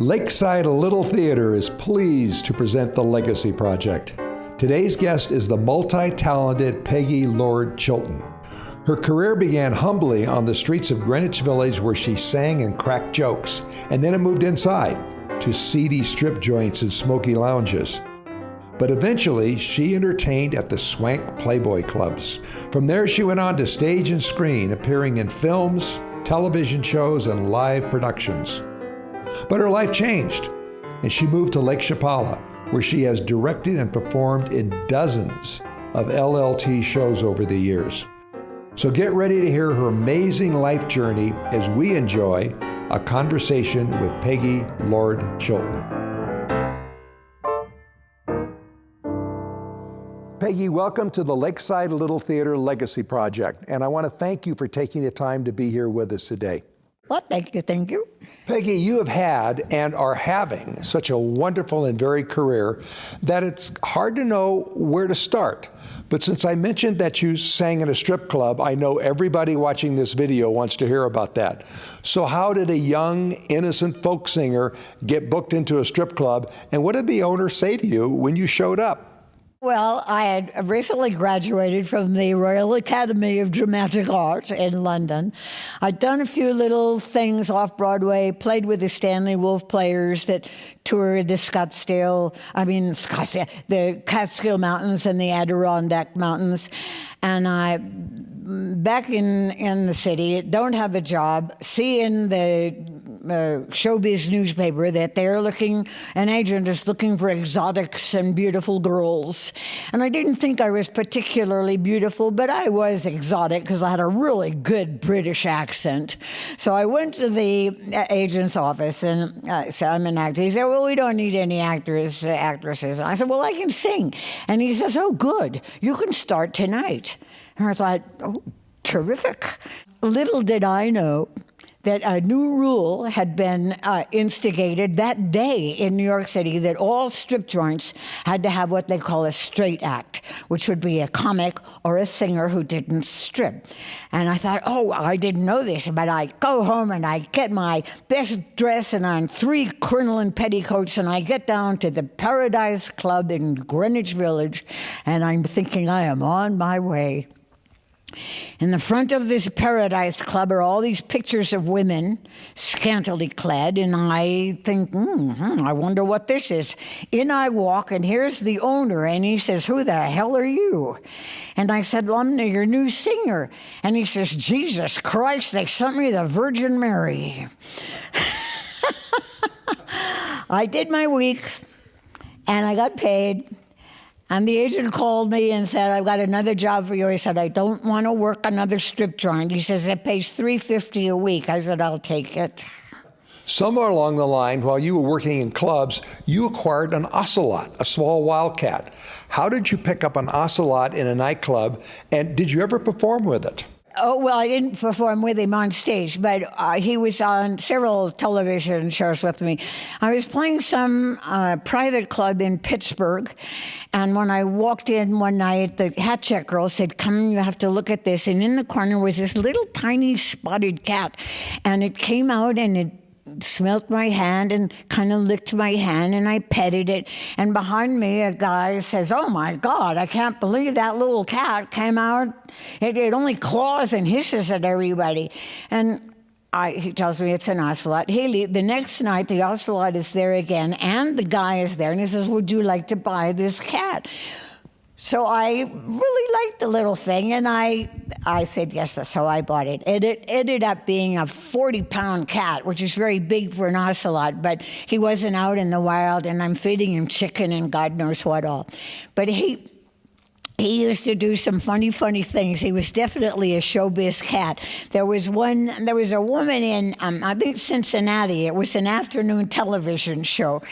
Lakeside Little Theatre is pleased to present the Legacy Project. Today's guest is the multi-talented Peggy Lord Chilton. Her career began humbly on the streets of Greenwich Village, where she sang and cracked jokes, and then it moved inside to seedy strip joints and smoky lounges. But eventually, she entertained at the swank Playboy clubs. From there, she went on to stage and screen, appearing in films, television shows, and live productions. But her life changed, and she moved to Lake Chapala, where she has directed and performed in dozens of LLT shows over the years. So get ready to hear her amazing life journey as we enjoy a conversation with Peggy Lord Chilton. Peggy, welcome to the Lakeside Little Theatre Legacy Project, and I want to thank you for taking the time to be here with us today. Well, thank you. Peggy, you have had and are having such a wonderful and varied career that it's hard to know where to start. But since I mentioned that you sang in a strip club, I know everybody watching this video wants to hear about that. So how did a young, innocent folk singer get booked into a strip club, and what did the owner say to you when you showed up? Well, I had recently graduated from the Royal Academy of Dramatic Art in London. I'd done a few little things off Broadway, played with the Stanley Wolf Players that toured the the Catskill Mountains and the Adirondack Mountains. And I, back in the city, don't have a job, see in the showbiz newspaper that an agent is looking for exotics and beautiful girls. And I didn't think I was particularly beautiful, but I was exotic because I had a really good British accent. So I went to the agent's office and I said, I'm an actor. He said, well, we don't need any actresses. And I said, well, I can sing. And he says, oh, good. You can start tonight. And I thought, oh, terrific. Little did I know that a new rule had been instigated that day in New York City, that all strip joints had to have what they call a straight act, which would be a comic or a singer who didn't strip. And I thought, oh, I didn't know this, but I go home and I get my best dress and on 3 crinoline petticoats, and I get down to the Paradise Club in Greenwich Village, and I'm thinking I am on my way. In the front of this Paradise Club are all these pictures of women, scantily clad, and I think, I wonder what this is. In I walk, and here's the owner, and he says, who the hell are you? And I said, well, I'm your new singer. And he says, Jesus Christ, they sent me the Virgin Mary. I did my week, and I got paid. And the agent called me and said, I've got another job for you. He said, I don't want to work another strip joint. He says, it pays $3.50 a week. I said, I'll take it. Somewhere along the line, while you were working in clubs, you acquired an ocelot, a small wildcat. How did you pick up an ocelot in a nightclub, and did you ever perform with it? Oh, well, I didn't perform with him on stage, but he was on several television shows with me. I was playing some private club in Pittsburgh, and when I walked in one night, the hat check girl said, come, you have to look at this. And in the corner was this little tiny spotted cat, and it came out and it smelt my hand and kind of licked my hand, and I petted it. And behind me, a guy says, oh my God, I can't believe that little cat came out. It only claws and hisses at everybody. And he tells me it's an ocelot. The next night, the ocelot is there again, and the guy is there, and he says, would you like to buy this cat? So I really liked the little thing, and I said yes, so I bought it. It ended up being a 40-pound cat, which is very big for an ocelot, but he wasn't out in the wild, and I'm feeding him chicken and God knows what all. But he used to do some funny things. He was definitely a showbiz cat. There was a woman in, I think Cincinnati. It was an afternoon television show.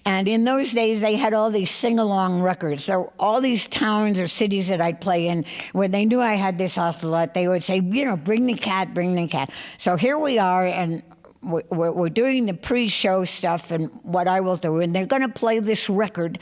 And in those days, they had all these sing-along records. So all these towns or cities that I'd play in, when they knew I had this ocelot, they would say, bring the cat, bring the cat. So here we are, and we're doing the pre-show stuff and what I will do. And they're going to play this record.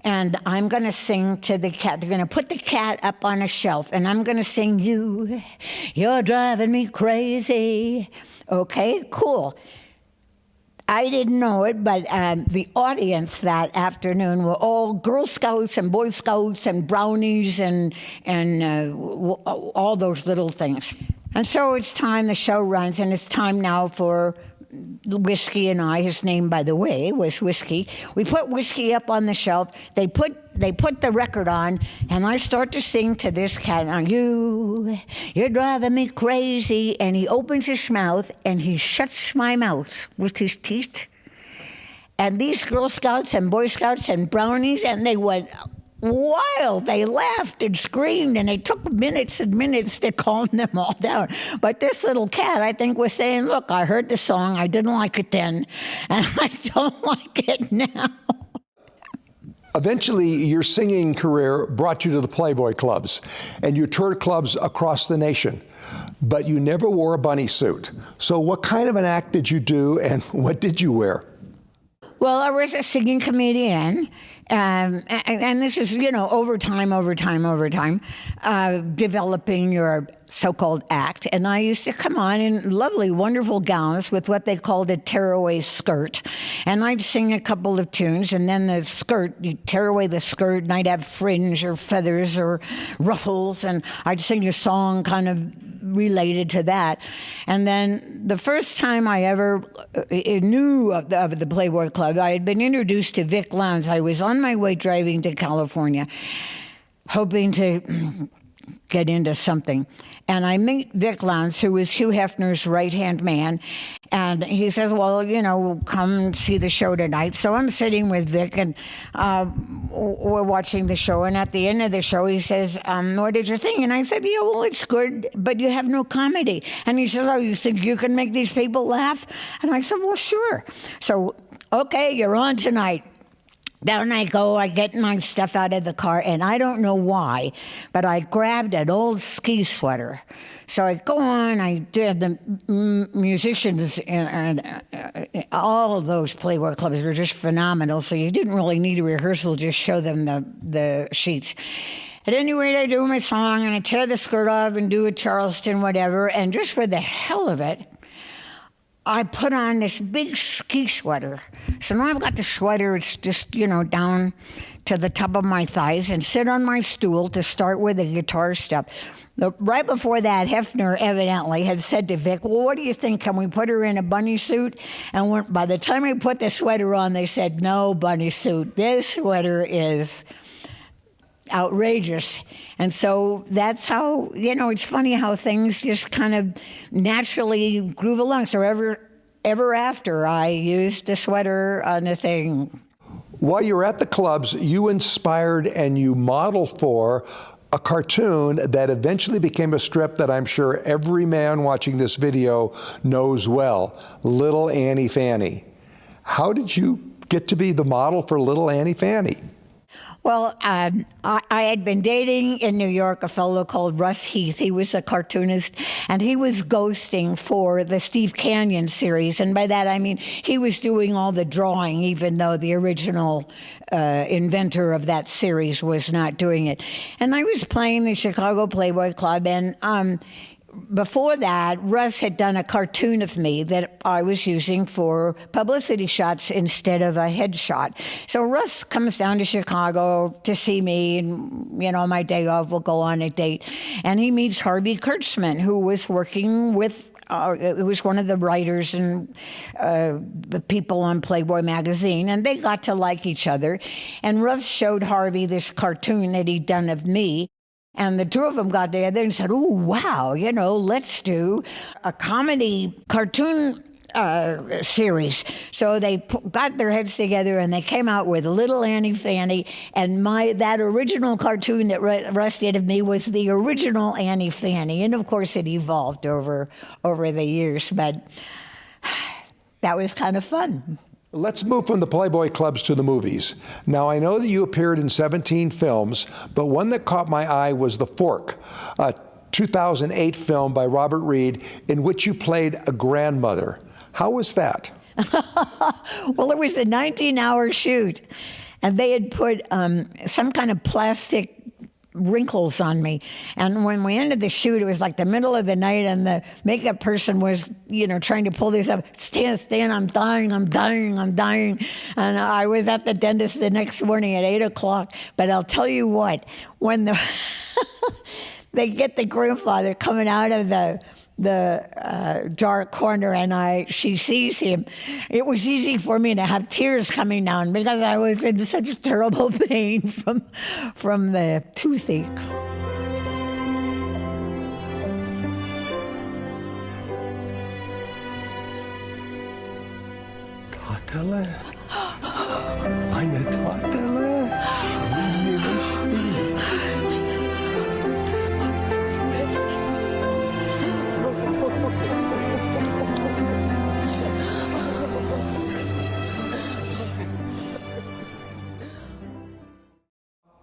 And I'm going to sing to the cat. They're going to put the cat up on a shelf, and I'm going to sing, you're driving me crazy. Okay, cool. I didn't know it, but the audience that afternoon were all Girl Scouts and Boy Scouts and brownies and all those little things. And so it's time, the show runs, and it's time now for Whiskey and I. His name, by the way, was Whiskey. We put Whiskey up on the shelf. They put the record on, and I start to sing to this cat. Now, you're driving me crazy. And he opens his mouth, and he shuts my mouth with his teeth. And these Girl Scouts and Boy Scouts and brownies, and they went wild. They laughed and screamed, and it took minutes and minutes to calm them all down. But this little cat, I think, was saying, look, I heard the song. I didn't like it then, and I don't like it now. Eventually, your singing career brought you to the Playboy clubs, and you toured clubs across the nation, but you never wore a bunny suit. So what kind of an act did you do, and what did you wear? Well, I was a singing comedian, and this is, over time, developing your so-called act. And I used to come on in lovely, wonderful gowns with what they called a tearaway skirt. And I'd sing a couple of tunes, and then the skirt, you'd tear away the skirt, and I'd have fringe or feathers or ruffles, and I'd sing a song kind of related to that. And then the first time I ever knew of the Playboy Club, I had been introduced to Vic Lowndes. I was on my way driving to California, hoping to get into something. And I meet Vic Lowndes, who was Hugh Hefner's right-hand man. And he says, well, come see the show tonight. So I'm sitting with Vic, and we're watching the show. And at the end of the show, he says, what did you think? And I said, well, it's good, but you have no comedy. And he says, oh, you think you can make these people laugh? And I said, well, sure. So, okay, you're on tonight. Down I go, I get my stuff out of the car, and I don't know why, but I grabbed an old ski sweater. So I go on, I did the musicians, and all of those Playboy clubs were just phenomenal, so you didn't really need a rehearsal, just show them the sheets. At any rate, I do my song, and I tear the skirt off and do a Charleston, whatever, and just for the hell of it, I put on this big ski sweater. So now I've got the sweater, it's just, down to the top of my thighs, and sit on my stool to start with the guitar stuff. Right before that, Hefner evidently had said to Vic, well, what do you think? Can we put her in a bunny suit? And by the time I put the sweater on, they said, no bunny suit. This sweater is outrageous. And so that's how, it's funny how things just kind of naturally groove along. So ever after, I used the sweater on the thing. While you were at the clubs, you inspired and you modeled for a cartoon that eventually became a strip that I'm sure every man watching this video knows well, Little Annie Fanny. How did you get to be the model for Little Annie Fanny? Well, I had been dating in New York a fellow called Russ Heath. He was a cartoonist, and he was ghosting for the Steve Canyon series. And by that, I mean he was doing all the drawing, even though the original inventor of that series was not doing it. And I was playing the Chicago Playboy Club, and before that, Russ had done a cartoon of me that I was using for publicity shots instead of a headshot. So Russ comes down to Chicago to see me, and, my day off, we'll go on a date. And he meets Harvey Kurtzman, who was working with it was one of the writers and the people on Playboy magazine, and they got to like each other. And Russ showed Harvey this cartoon that he'd done of me. And the two of them got together and said, oh, wow, let's do a comedy cartoon series. So they got their heads together and they came out with Little Annie Fanny. And that original cartoon that Russ did of me was the original Annie Fanny. And of course it evolved over the years, but that was kind of fun. Let's move from the Playboy clubs to the movies. Now, I know that you appeared in 17 films, but one that caught my eye was The Fork, a 2008 film by Robert Reed in which you played a grandmother. How was that? Well, it was a 19-hour shoot, and they had put some kind of plastic wrinkles on me. And when we ended the shoot, it was like the middle of the night, and the makeup person was, trying to pull this up. Stan, I'm dying. And I was at the dentist the next morning at 8 o'clock. But I'll tell you what, when they get the grandfather coming out of the dark corner, and she sees him, it was easy for me to have tears coming down because I was in such terrible pain from the toothache. Tatele, eine Tatele,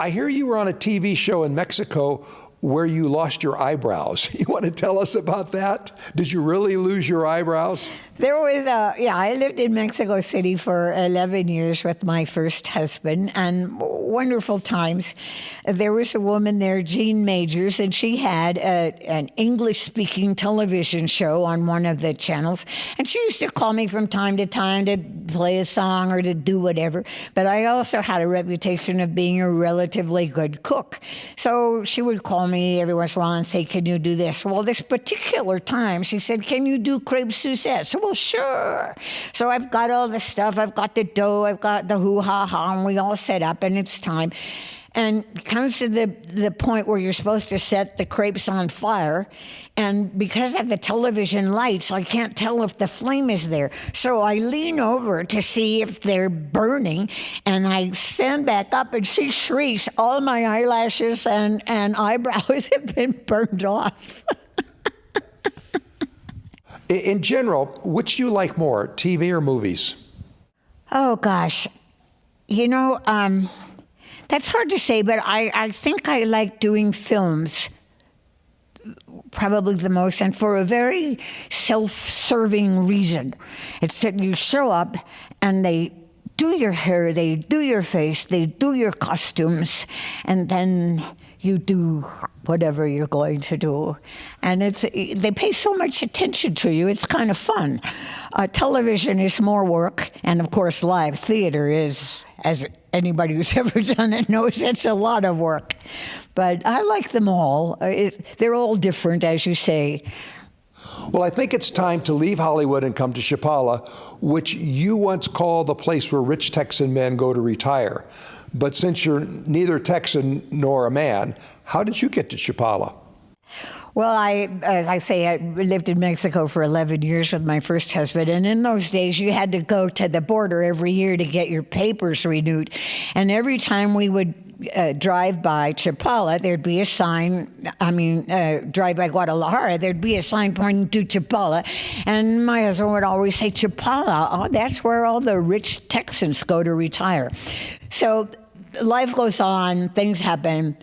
I hear you were on a TV show in Mexico where you lost your eyebrows. You want to tell us about that? Did you really lose your eyebrows? There was I lived in Mexico City for 11 years with my first husband, and wonderful times. There was a woman there, JeanMarie, and she had an English-speaking television show on one of the channels, and she used to call me from time to time to play a song or to do whatever, but I also had a reputation of being a relatively good cook. So she would call me every once in a while and say, can you do this? Well, this particular time, she said, can you do crepe Suzette? So, well, sure. So I've got all the stuff. I've got the dough. I've got the hoo-ha-ha, and we all set up, and it's time. And it comes to the point where you're supposed to set the crepes on fire. And because of the television lights, I can't tell if the flame is there. So I lean over to see if they're burning, and I stand back up, and she shrieks, all my eyelashes and eyebrows have been burned off. In general, which do you like more, TV or movies? Oh, gosh. That's hard to say, but I think I like doing films probably the most, and for a very self-serving reason. It's that you show up and they do your hair, they do your face, they do your costumes, and then you do whatever you're going to do. And they pay so much attention to you, it's kind of fun. Television is more work, and of course live theater is, as anybody who's ever done it knows, it's a lot of work. But I like them all. They're all different, as you say. Well, I think it's time to leave Hollywood and come to Chapala, which you once called the place where rich Texan men go to retire. But since you're neither Texan nor a man, how did you get to Chapala? Well, as I say, I lived in Mexico for 11 years with my first husband, and in those days you had to go to the border every year to get your papers renewed. And every time we would drive by Chapala, there'd be a sign, drive by Guadalajara, there'd be a sign pointing to Chapala, and my husband would always say, Chapala, oh, that's where all the rich Texans go to retire. So life goes on, things happen.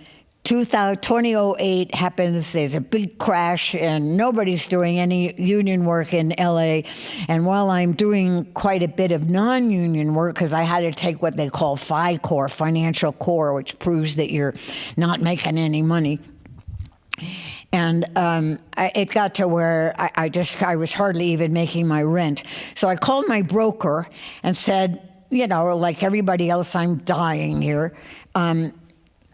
2008 happens, there's a big crash, and nobody's doing any union work in LA. And while I'm doing quite a bit of non-union work, because I had to take what they call FI-CORE, financial core, which proves that you're not making any money. And it got to where I was hardly even making my rent. So I called my broker and said, like everybody else, I'm dying here.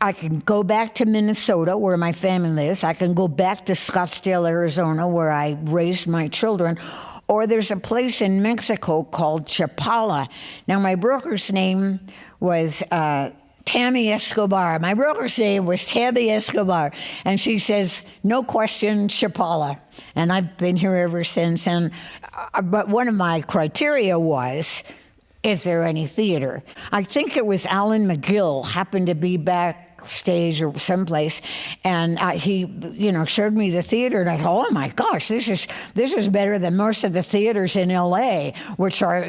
I can go back to Minnesota, where my family lives. I can go back to Scottsdale, Arizona, where I raised my children. Or there's a place in Mexico called Chapala. Now, my broker's name was Tammy Escobar. My broker's name was Tammy Escobar. And she says, no question, Chapala. And I've been here ever since. And but one of my criteria was, is there any theater? I think it was Alan McGill happened to be backstage or someplace, and he, showed me the theater, and I thought, oh my gosh, this is better than most of the theaters in LA, which are,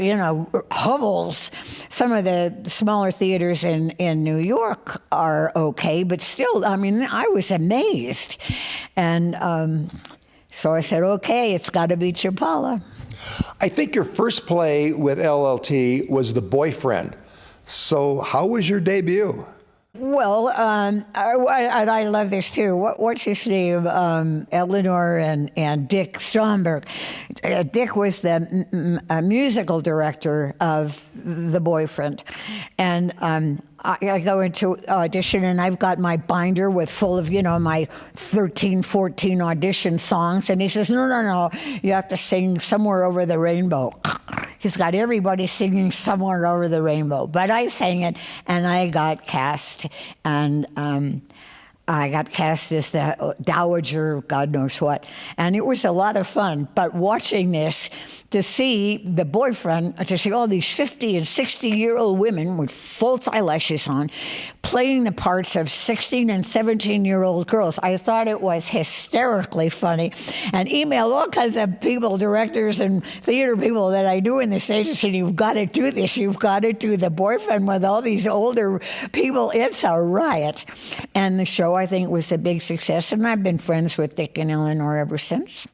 hovels. Some of the smaller theaters in New York are okay, but still, I was amazed. And so I said, okay, it's got to be Chapala. I think your first play with LLT was The Boyfriend. So how was your debut? Well, I love this too. What's his name? Eleanor and Dick Stromberg. Dick was the musical director of The Boyfriend, and I go into audition and I've got my binder full of, my 13, 14 audition songs. And he says, no, you have to sing Somewhere Over the Rainbow. He's got everybody singing Somewhere Over the Rainbow. But I sang it and I got cast. And I got cast as the dowager, God knows what. And it was a lot of fun. But watching this, to see The Boyfriend, to see all these 50 and 60-year-old women with false eyelashes on, playing the parts of 16 and 17-year-old girls, I thought it was hysterically funny. And emailed all kinds of people, directors and theater people that I knew in the stage, and said, you've got to do this. You've got to do The Boyfriend with all these older people. It's a riot. And the show, I think, was a big success, and I've been friends with Dick and Eleanor ever since.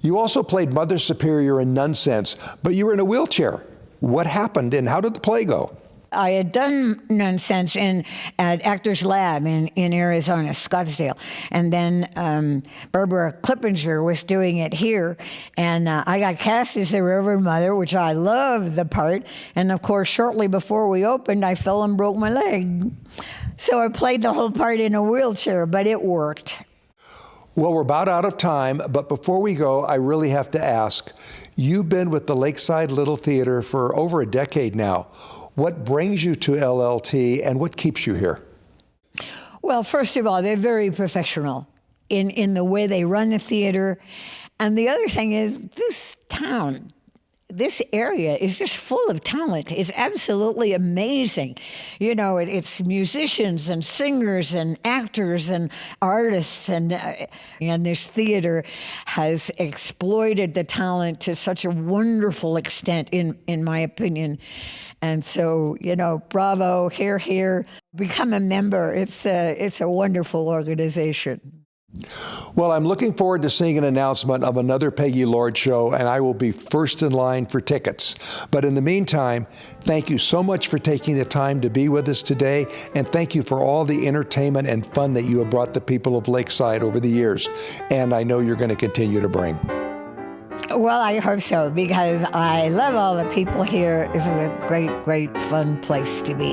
You also played Mother Superior in Nonsense, but you were in a wheelchair. What happened, and how did the play go? I had done Nonsense at Actors Lab in Arizona, Scottsdale. And then Barbara Klippinger was doing it here. And I got cast as the Reverend Mother, which I loved the part. And of course, shortly before we opened, I fell and broke my leg. So I played the whole part in a wheelchair, but it worked. Well, we're about out of time, but before we go, I really have to ask, you've been with the Lakeside Little Theatre for over a decade now. What brings you to LLT and what keeps you here? Well, first of all, they're very professional in the way they run the theater. And the other thing is this town, this area is just full of talent. It's absolutely amazing. It's musicians and singers and actors and artists, and this theater has exploited the talent to such a wonderful extent, in my opinion. And so, bravo, here, become a member. It's a wonderful organization. Well, I'm looking forward to seeing an announcement of another Peggy Lord show, and I will be first in line for tickets. But in the meantime, thank you so much for taking the time to be with us today, and thank you for all the entertainment and fun that you have brought the people of Lakeside over the years, and I know you're going to continue to bring. Well, I hope so, because I love all the people here. This is a great, great, fun place to be.